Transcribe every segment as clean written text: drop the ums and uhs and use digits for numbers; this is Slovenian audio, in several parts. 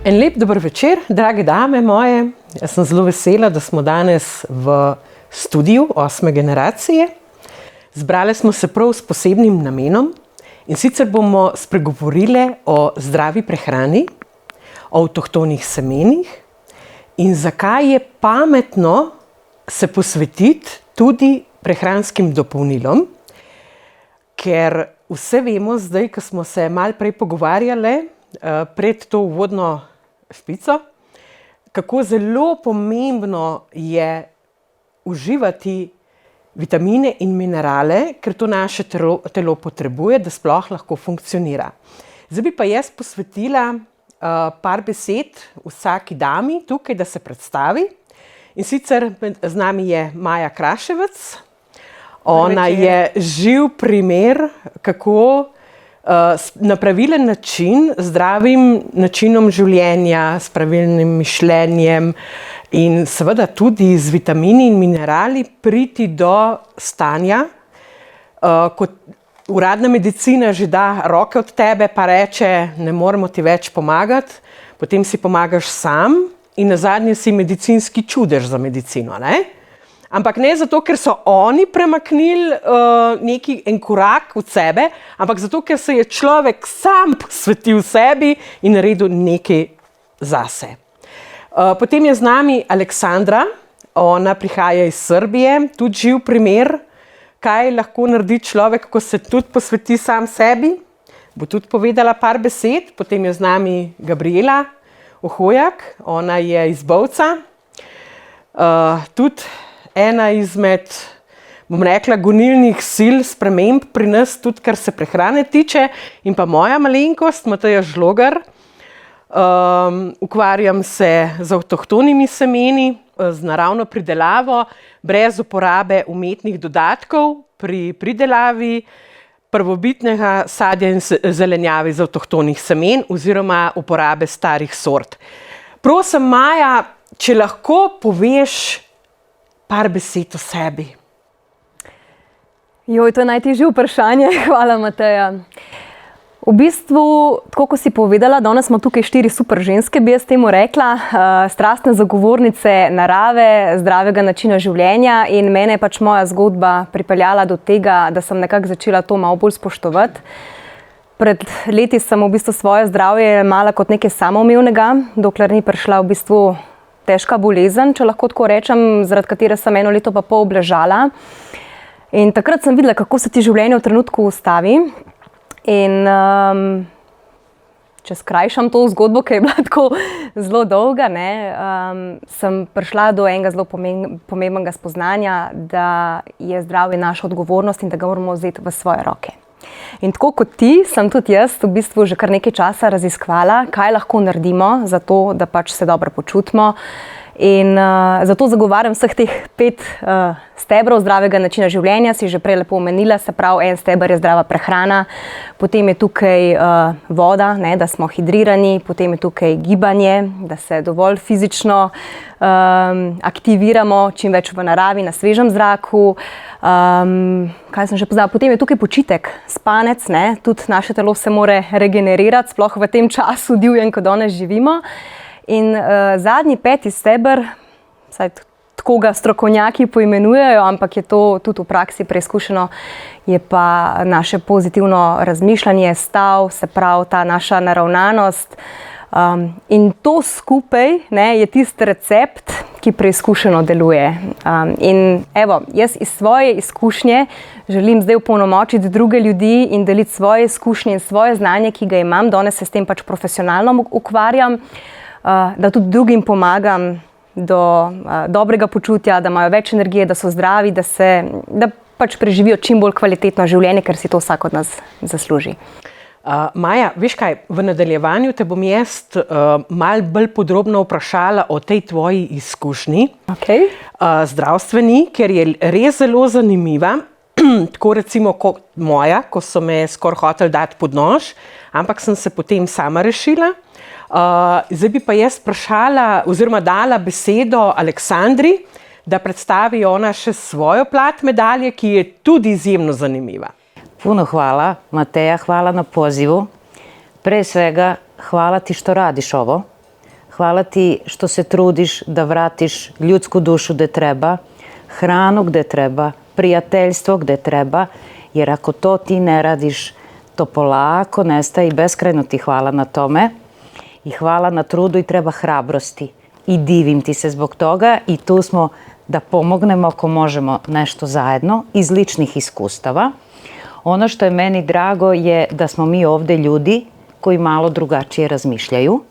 En lep dober večer, drage dame moje. Jaz sem zelo vesela, da smo danes v studiu 8. generacije. Zbrali smo se prav s posebnim namenom in sicer bomo spregovorile o zdravi prehrani, o avtohtonih semenih in zakaj je pametno se posvetiti tudi prehranskim dopolnilom, ker vse vemo zdaj, ko smo se malo prej pogovarjali pred to uvodno špico, kako zelo pomembno je uživati vitamine in minerale, ker to naše telo potrebuje, da sploh lahko funkcionira. Zdaj bi pa jaz posvetila par besed vsaki dami tukaj, da se predstavi. In sicer z nami je Maja Kraševec. Ona je živ primer, kako na pravilen način, zdravim načinom življenja, s pravilnim mišljenjem in seveda tudi z vitamini in minerali priti do stanja, kot uradna medicina že da roke od tebe pa reče, ne moremo ti več pomagati, potem si pomagaš sam in nazadnje si medicinski čudež za medicino, ne? Ampak ne zato, ker so oni premaknili en korak od sebe, ampak zato, ker se je človek sam posvetil sebi in naredil nekaj zase. Potem je z nami Aleksandra, ona prihaja iz Srbije, tudi živ primer, kaj lahko naredi človek, ko se tudi posveti sam sebi. Bo tudi povedala par besed. Potem je z nami Gabriela Ohojak, ona je iz Bovca. Tudi ena izmed, bom rekla, gonilnih sil sprememb pri nas, tudi kar se prehrane tiče, in pa moja malenkost, Mateja Žlogar. Ukvarjam se z avtohtonimi semeni, z naravno pridelavo, brez uporabe umetnih dodatkov pri pridelavi prvobitnega sadja in zelenjave iz avtohtonih semen oziroma uporabe starih sort. Prosim, Maja, če lahko poveš par besed o sebi. Joj, to je najtežje vprašanje. Hvala, Mateja. V bistvu, tako kot si povedala, danes smo tukaj 4 super ženske, bi jaz temu rekla, strastne zagovornice narave, zdravega načina življenja in mene je pač moja zgodba pripeljala do tega, da sem nekako začela to malo bolj spoštovati. Pred leti sem v bistvu svoje zdravje imela kot nekaj samoumevnega, dokler ni prišla v bistvu težka bolezen, če lahko tako rečem, zaradi katere sem 1 leto pa pol obležala. In takrat sem videla, kako se ti življenje v trenutku ustavi. In če skrajšam to zgodbo, ki je bila tako zelo dolga, sem prišla do enega zelo pomembnega spoznanja, da je zdravje naša odgovornost in da ga moramo vzeti v svoje roke. In tako kot ti, sem tudi jaz v bistvu že kar nekaj časa raziskvala, kaj lahko naredimo za to, da pač se dobro počutimo. In zato zagovarjam vseh teh 5 stebrov zdravega načina življenja, si že prej lepo omenila, se pravi, en steber je zdrava prehrana, potem je tukaj voda, da smo hidrirani, potem je tukaj gibanje, da se dovolj fizično aktiviramo, čim več v naravi, na svežem zraku. Kaj sem že pozabila? Potem je tukaj počitek, spanec, tudi naše telo se mora regenerirati, sploh v tem času divjem, ko danes živimo. In zadnji 5. steber, saj tako ga strokovnjaki poimenujejo, ampak je to tudi v praksi preizkušeno, je pa naše pozitivno razmišljanje, stav, se pravi ta naša naravnanost. In to skupaj je tisti recept, ki preizkušeno deluje. In evo, jaz iz svoje izkušnje želim zdaj opolnomočiti druge ljudi in deliti svoje izkušnje in svoje znanje, ki ga imam. Danes se s tem pač profesionalno ukvarjam, da tudi drugim pomagam do dobrega počutja, da imajo več energije, da so zdravi, da pač preživijo čim bolj kvalitetno življenje, ker si to vsak od nas zasluži. Maja, veš kaj, v nadaljevanju te bom jaz malo bolj podrobno vprašala o tej tvoji izkušnji, zdravstveni, ker je res zelo zanimiva, tako recimo kot moja, ko so me skoraj hoteli dati pod nož, ampak sem se potem sama rešila. Zdaj bi pa jaz vprašala oziroma dala besedo Aleksandri, da predstavi ona še svojo plat medalje, ki je tudi izjemno zanimiva. Puno hvala, Mateja, hvala na pozivu. Pre svega, hvala ti što radiš ovo. hvala ti što se trudiš da vratiš ljudsku dušu gde treba, hranu gde treba, prijateljstvo gde treba, jer ako to ti ne radiš, to polako nestaje i beskrajno ti hvala na tome. I hvala na trudu i treba hrabrosti. I divim ti se zbog toga i tu smo da pomognemo ako možemo nešto zajedno iz ličnih iskustava. Ono što je meni drago je da smo mi ovde ljudi koji malo drugačije razmišljaju.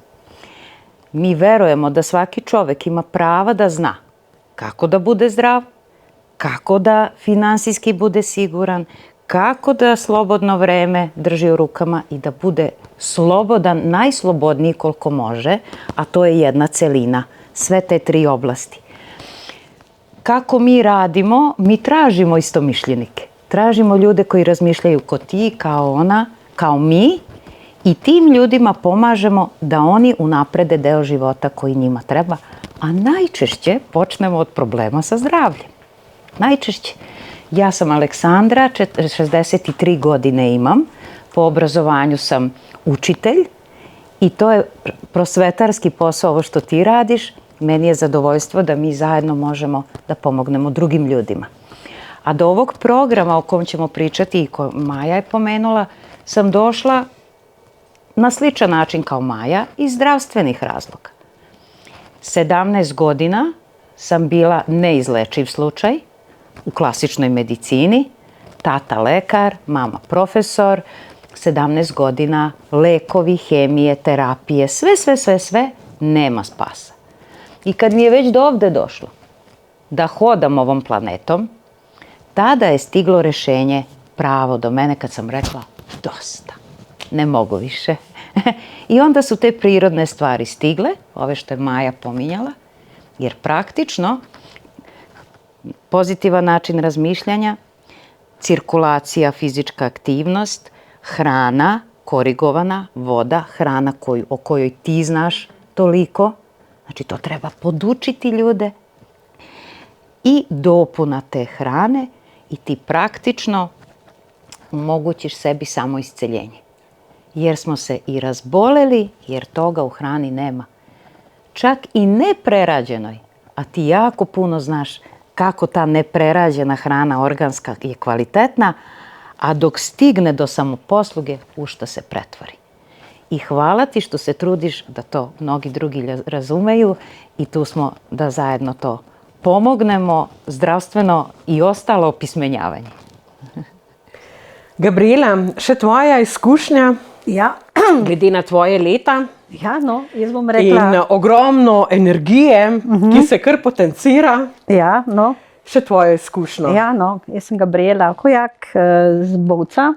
Mi verujemo da svaki čovek ima prava da zna kako da bude zdrav, kako da finansijski bude siguran, kako da slobodno vreme drži u rukama i da bude slobodan, najslobodniji koliko može, a to je jedna celina, sve te 3 oblasti. Kako mi radimo? Mi tražimo istomišljenike. Tražimo ljude koji razmišljaju kao ti, kao ona, kao mi i tim ljudima pomažemo da oni unaprede deo života koji njima treba, a najčešće počnemo od problema sa zdravljem. Najčešće. Ja sam Aleksandra, 63 godine imam, po obrazovanju sam učitelj i to je prosvetarski posao, ovo što ti radiš. Meni je zadovoljstvo da mi zajedno možemo da pomognemo drugim ljudima. A do ovog programa o kom ćemo pričati i koji Maja je pomenula, sam došla na sličan način kao Maja iz zdravstvenih razloga. 17 godina sam bila neizlečiv slučaj u klasičnoj medicini, tata lekar, mama profesor, 17 godina lekovi, hemije, terapije, sve, nema spasa. I kad mi je već do ovde došlo da hodam ovom planetom, tada je stiglo rešenje pravo do mene kad sam rekla dosta, ne mogu više. I onda su te prirodne stvari stigle, ove što je Maja pominjala, jer praktično pozitivan način razmišljanja, cirkulacija, fizička aktivnost, hrana korigovana, voda, hrana o kojoj ti znaš toliko, znači to treba podučiti ljude, i dopuna te hrane i ti praktično omogućiš sebi samo isceljenje. Jer smo se i razboleli, jer toga u hrani nema. Čak i neprerađenoj, a ti jako puno znaš kako ta neprerađena hrana organska je kvalitetna, a dok stigne do samoposluge, u šta se pretvori. I hvala ti što se trudiš da to mnogi drugi razumeju i tu smo da zajedno to pomognemo, zdravstveno i ostalo opismenjavanje. Gabriela, še tvoja izkušnja, Ja, glede na tvoje leta ja, no, jaz bom rekla. in ogromno energije, ki se kar potencira, Ja, no, še tvojo izkušnjo. ja, no, jaz sem Gabriela Kojak z Bovca.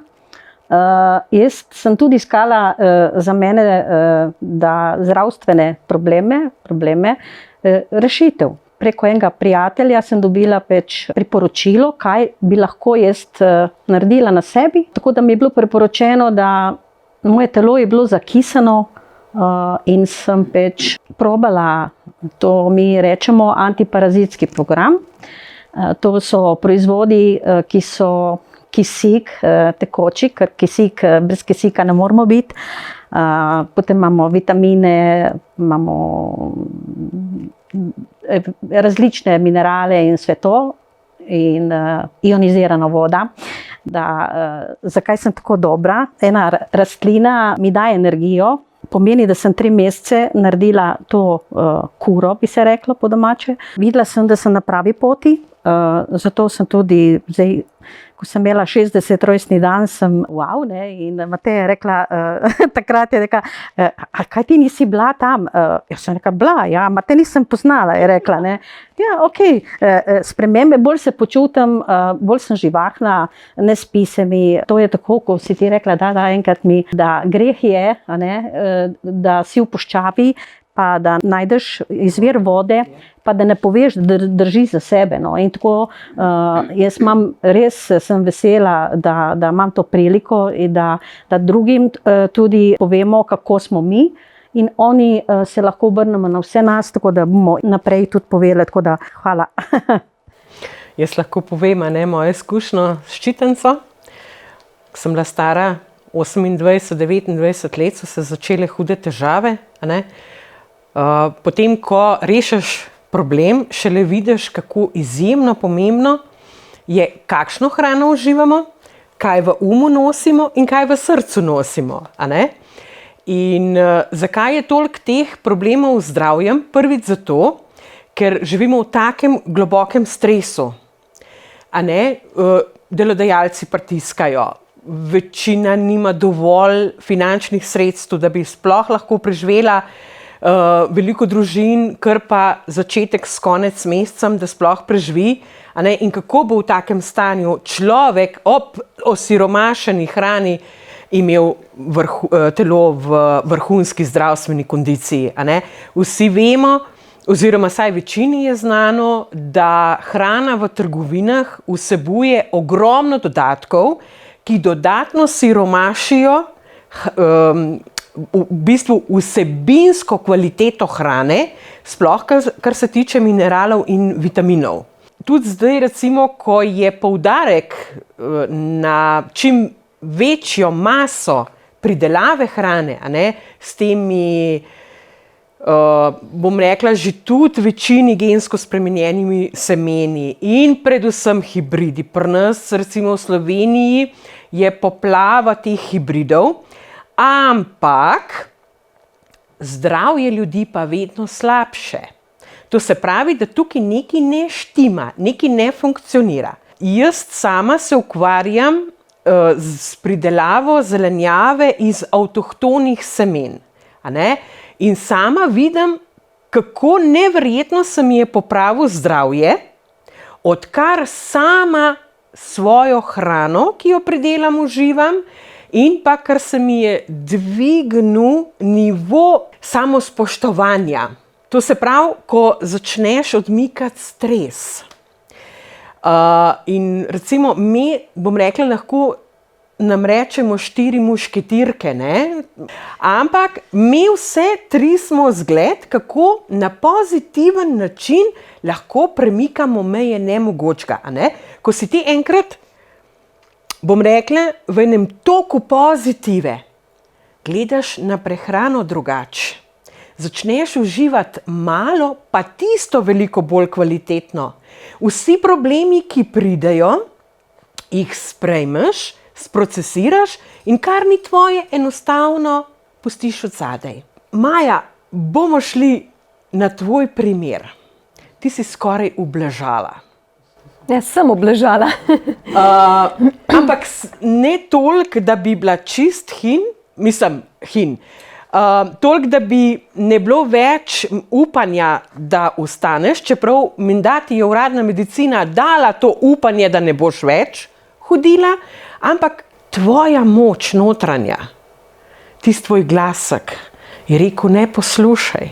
Jaz sem tudi iskala za mene da zdravstvene probleme rešitev. Preko enega prijatelja sem dobila priporočilo, kaj bi lahko jaz naredila na sebi. Tako da mi je bilo priporočeno, da moje telo je bilo zakisano in sem probala, to mi rečemo antiparazitski program. To so proizvodi, ki so kisik tekoči, ker brez kisika ne moramo biti. Potem imamo vitamine, imamo različne minerale in vse to, in ionizirana voda. Zakaj sem tako dobra? Ena rastlina mi daje energijo, pomeni, da sem 3 mesece naredila to kuro, bi se reklo po domače. Videla sem, da sem na pravi poti, zato sem tudi zdaj, ko sem imela 60. rojstni dan, sem wow, ne, in Mateja je rekla, takrat je rekla, a kaj ti nisi bila tam? Jaz sem rekla, bila, ja, ma te nisem poznala, je rekla, ne. Ja, okej, spremembe, bolj se počutim, bolj sem živahna, ne spi se mi, to je tako, ko si ti rekla, da enkrat mi, da greh je, a ne, da si v puščavi, pa da najdeš izvir vode, pa da ne poveš, da drži za sebe. No. In tako jaz sem vesela, da imam to priliko in da drugim tudi povemo, kako smo mi, in oni se lahko obrnemo na vse nas, tako da bomo naprej tudi povedali, tako da hvala. Jaz lahko povem, ne, mojo izkušnjo s ščitenco. Ko sem bila stara 28-29 let, so se začele hude težave. Ne. Potem, ko rešiš problem, šele vidiš, kako izjemno pomembno je, kakšno hrano uživamo, kaj v umu nosimo in kaj v srcu nosimo. A ne? In zakaj je toliko teh problemov z zdravjem? Prvič zato, ker živimo v takem globokem stresu. A ne? Delodajalci pritiskajo, večina nima dovolj finančnih sredstev, da bi sploh lahko preživela, veliko družin krpa začetek s konec mesecem, da sploh preživi. A ne? In kako bo v takem stanju človek ob osiromašeni hrani imel telo v vrhunski zdravstveni kondiciji. A ne? Vsi vemo, oziroma saj večini je znano, da hrana v trgovinah vsebuje ogromno dodatkov, ki dodatno siromašijo v bistvu vsebinsko kvaliteto hrane, sploh kar se tiče mineralov in vitaminov. Tudi zdaj, recimo, ko je poudarek na čim večjo maso pridelave hrane, a ne, s temi, bom rekla, že tudi večini gensko spremenjenimi semeni in predvsem hibridi. Pri nas, recimo v Sloveniji, je poplava teh hibridov, ampak zdravje ljudi pa vedno slabše. To se pravi, da tukaj nekaj ne štima, nekaj ne funkcionira. Jaz sama se ukvarjam s pridelavo zelenjave iz avtohtonih semen. A ne? In sama vidim, kako neverjetno se mi je popravilo zdravje, odkar sama svojo hrano, ki jo pridelam, uživam, in pa kar se mi je dvignil nivo samospoštovanja. To se pravi, ko začneš odmikati stres. In recimo bom rekla, lahko nam rečemo 4 mušketirke, ne? Ampak mi vse 3 smo zgled, kako na pozitiven način lahko premikamo meje nemogočega. A ne? Ko si ti enkrat, bom rekla, v enem toku pozitive, gledaš na prehrano drugače. Začneš uživati malo, pa tisto veliko bolj kvalitetno. Vsi problemi, ki pridejo, jih sprejmeš, sprocesiraš in kar ni tvoje, enostavno pustiš od zadaj. Maja, bomo šli na tvoj primer. Ti si skoraj ubležala. Ja, sem ubležala. Ampak ne toliko, da bi bila čist hin. Toliko, da bi ne bilo več upanja, da ostaneš, čeprav menda ti je uradna medicina dala to upanje, da ne boš več hodila, ampak tvoja moč notranja, tisti tvoj glasek, je rekel, ne poslušaj.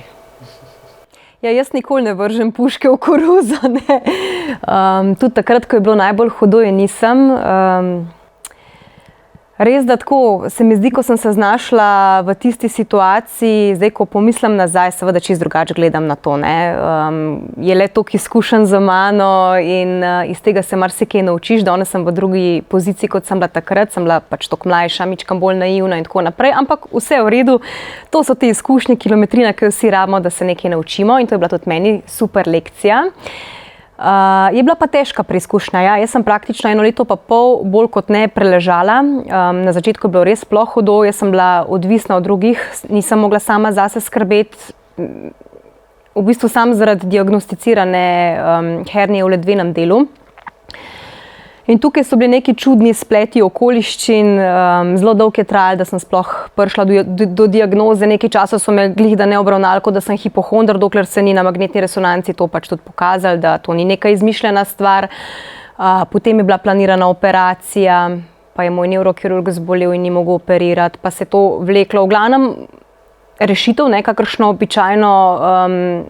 Ja, jaz nikoli ne vržem puške v koruzo, ne. Tudi takrat, ko je bilo najbolj hudo, je nisem. Res, da tako se mi zdi, ko sem se znašla v tisti situaciji, zdaj, ko pomislim nazaj, seveda čisto drugače gledam na to, ne. Je le toliko izkušenj za mano in iz tega se marsikaj naučiš. Danes sem v drugi poziciji, kot sem bila takrat, sem bila pač toliko mlajša, mičkam bolj naivna in tako naprej, ampak vse je v redu. To so te izkušnje, kilometrina, ki jo vsi rabimo, da se nekaj naučimo, in to je bila tudi meni super lekcija. Je bila pa težka preizkušnja. Ja. Jaz sem praktično 1 leto pa pol bolj kot ne preležala. Na začetku je bilo res sploh hudo, jaz sem bila odvisna od drugih, nisem mogla sama zase skrbeti. V bistvu sam zaradi diagnosticirane hernije v ledvenem delu. In tukaj so bili neki čudni spleti okoliščin, zelo dolgo je trajalo, da sem sploh prišla do diagnoze. Nekaj časa so me glih da ne obravnali, kot da sem hipohonder, dokler se ni na magnetni resonanci to pač tudi pokazalo, da to ni neka izmišljena stvar. Potem je bila planirana operacija, pa je moj nevrokirurg zbolel in ni mogel operirati, pa se je to vleklo. V glavnem rešitev, kakršno običajno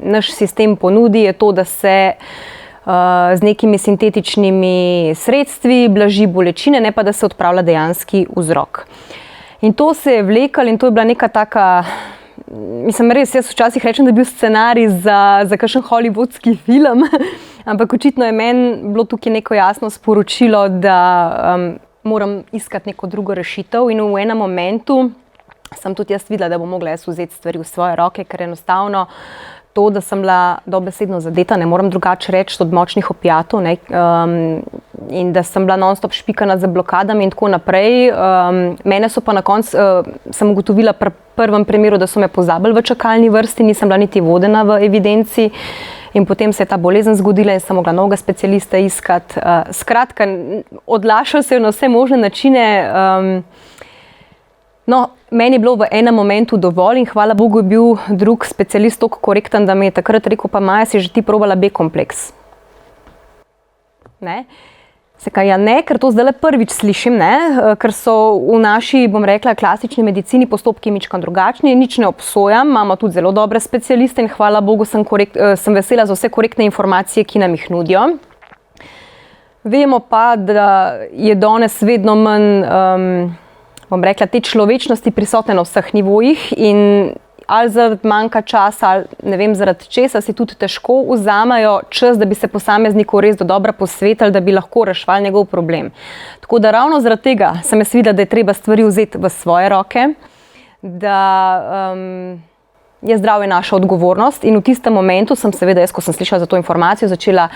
naš sistem ponudi, je to, da se z nekimi sintetičnimi sredstvi blaži bolečine, ne pa da se odpravlja dejanski vzrok. In to se je vlekalo in to je bila neka taka, mislim res, jaz včasih rečem, da je bil scenarij za kakšen hollywoodski film, ampak očitno je meni bilo tukaj neko jasno sporočilo, da moram iskati neko drugo rešitev, in v enem momentu sem tudi jaz videla, da bom mogla jaz vzeti stvari v svoje roke, ker enostavno to, da sem bila dobesedno zadeta, ne morem drugače reči, od močnih opiatov, ne, in da sem bila non-stop špikana z blokadami in tako naprej. Mene so pa na koncu, sem ugotovila pri prvem primeru, da so me pozabili v čakalni vrsti, nisem bila niti vodena v evidenci. In potem se je ta bolezen zgodila in sem mogla novega specialista iskati. Skratka, odlašal se je na vse možne načine. No, meni je bilo v enem momentu dovolj in hvala Bogu je bil drug specialist tako korekten, da mi je takrat rekel, pa Maja, si že ti probala B-kompleks. Ne? Sekaj, ja ne, ker to zdaj prvič slišim, ne? Ker so v naši, bom rekla, klasični medicini postopki mičkam drugačni, nič ne obsojam, imamo tudi zelo dobre specialiste in hvala Bogu sem vesela za vse korektne informacije, ki nam jih nudijo. Vemo pa, da je danes vedno manj, bom rekla, te človečnosti prisotne na vseh nivojih in ali zaradi manjka časa, ali ne vem zaradi česa, si tudi težko vzamajo čas, da bi se posamezniku res do dobra posvetili, da bi lahko reševali njegov problem. Tako da ravno zaradi tega sem jaz videla, da je treba stvari vzeti v svoje roke, da je zdravje naša odgovornost in v tistem momentu sem seveda, jaz ko sem slišala za to informacijo, začela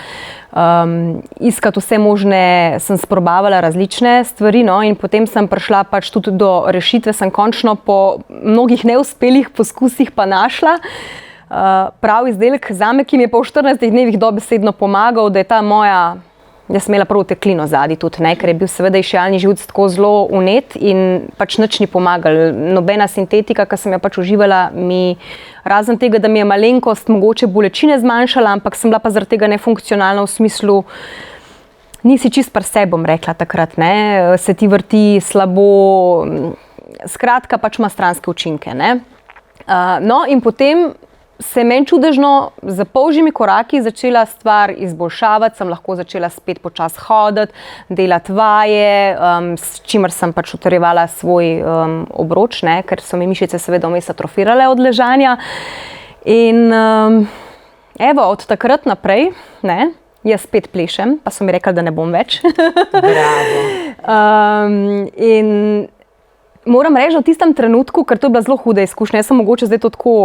iskati vse možne, sem sprobavala različne stvari, no, in potem sem prišla pač tudi do rešitve, sem končno po mnogih neuspelih poskusih pa našla prav izdelek zame, ki mi je pa v 14 dnevih dobesedno pomagal, da je ta moja, jaz sem imela prvo teklino zadnji tudi, ne, ker je bil seveda iščevalni živec tako zelo vnet in pač nič ni pomagal. Nobena sintetika, ki sem jo pač uživala, mi razen tega, da mi je malenkost mogoče bolečine zmanjšala, ampak sem bila pa zaradi tega nefunkcionalna v smislu, nisi čist pri sebi, bom rekla takrat, ne, se ti vrti slabo, skratka pač ima stranske učinke, ne. No in potem se je meni čudežno za polžjimi koraki začela stvar izboljšavati, sem lahko začela spet počasi hoditi, delati vaje, s čimer sem pač utrjevala svoj obroč, ne, ker so mi mišice seveda vmes atrofirale od ležanja. In evo, od takrat naprej, ne, jaz spet plešem, pa so mi rekli, da ne bom več. Bravo. In moram reči, v tistem trenutku, ker to je bila zelo huda izkušnja, jaz sem mogoče zdaj to tako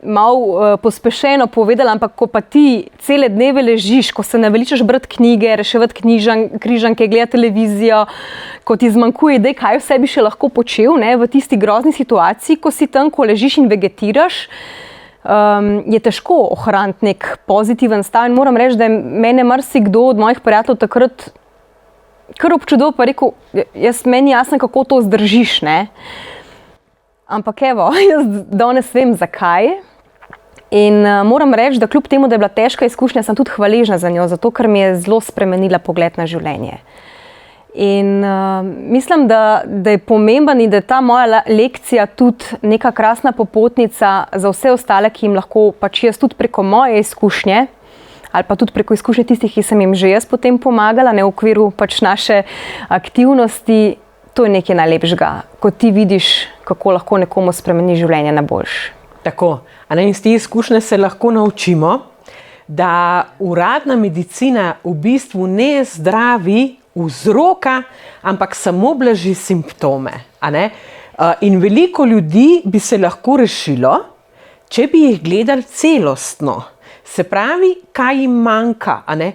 malo pospešeno povedala, ampak ko pa ti cele dneve ležiš, ko se naveličaš brati knjige, reševati križanke, gledati televizijo, ko ti zmanjkuje idej, kaj vse bi še lahko počel, ne, v tisti grozni situaciji, ko si tam, ko ležiš in vegetiraš, je težko ohraniti nek pozitiven stav in moram reči, da je mene marsikdo od mojih prijateljev takrat kar občudoval pa rekel, meni jasno, kako to zdržiš, ne. Ampak evo, jaz danes vem zakaj. In moram reči, da kljub temu, da je bila težka izkušnja, sem tudi hvaležna za njo, zato ker mi je zelo spremenila pogled na življenje. In mislim, da je pomemben in da je ta moja lekcija tudi neka krasna popotnica za vse ostale, ki jim lahko pač jaz tudi preko moje izkušnje ali pa tudi preko izkušnje tistih, ki sem jim že jaz potem pomagala, ne v okviru pač naše aktivnosti, to je nekaj najlepšega, ko ti vidiš, kako lahko nekomu spremeni življenje na boljše. Tako, a ne, in z te izkušnje se lahko naučimo, da uradna medicina v bistvu ne zdravi vzroka, ampak samo blaži simptome. A ne? In veliko ljudi bi se lahko rešilo, če bi jih gledali celostno. Se pravi, kaj jim manjka. A ne?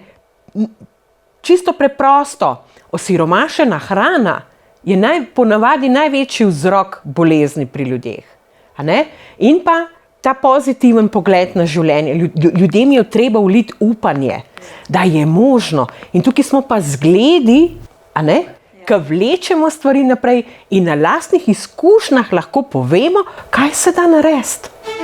Čisto preprosto, osiromašena hrana je ponavadi največji vzrok bolezni pri ljudeh. A ne? In pa ta pozitiven pogled na življenje. Ljudem je treba vliti upanje, da je možno. In tukaj smo pa zgledi, a ne, ki vlečemo stvari naprej in na lastnih izkušnjah lahko povemo, kaj se da narediti.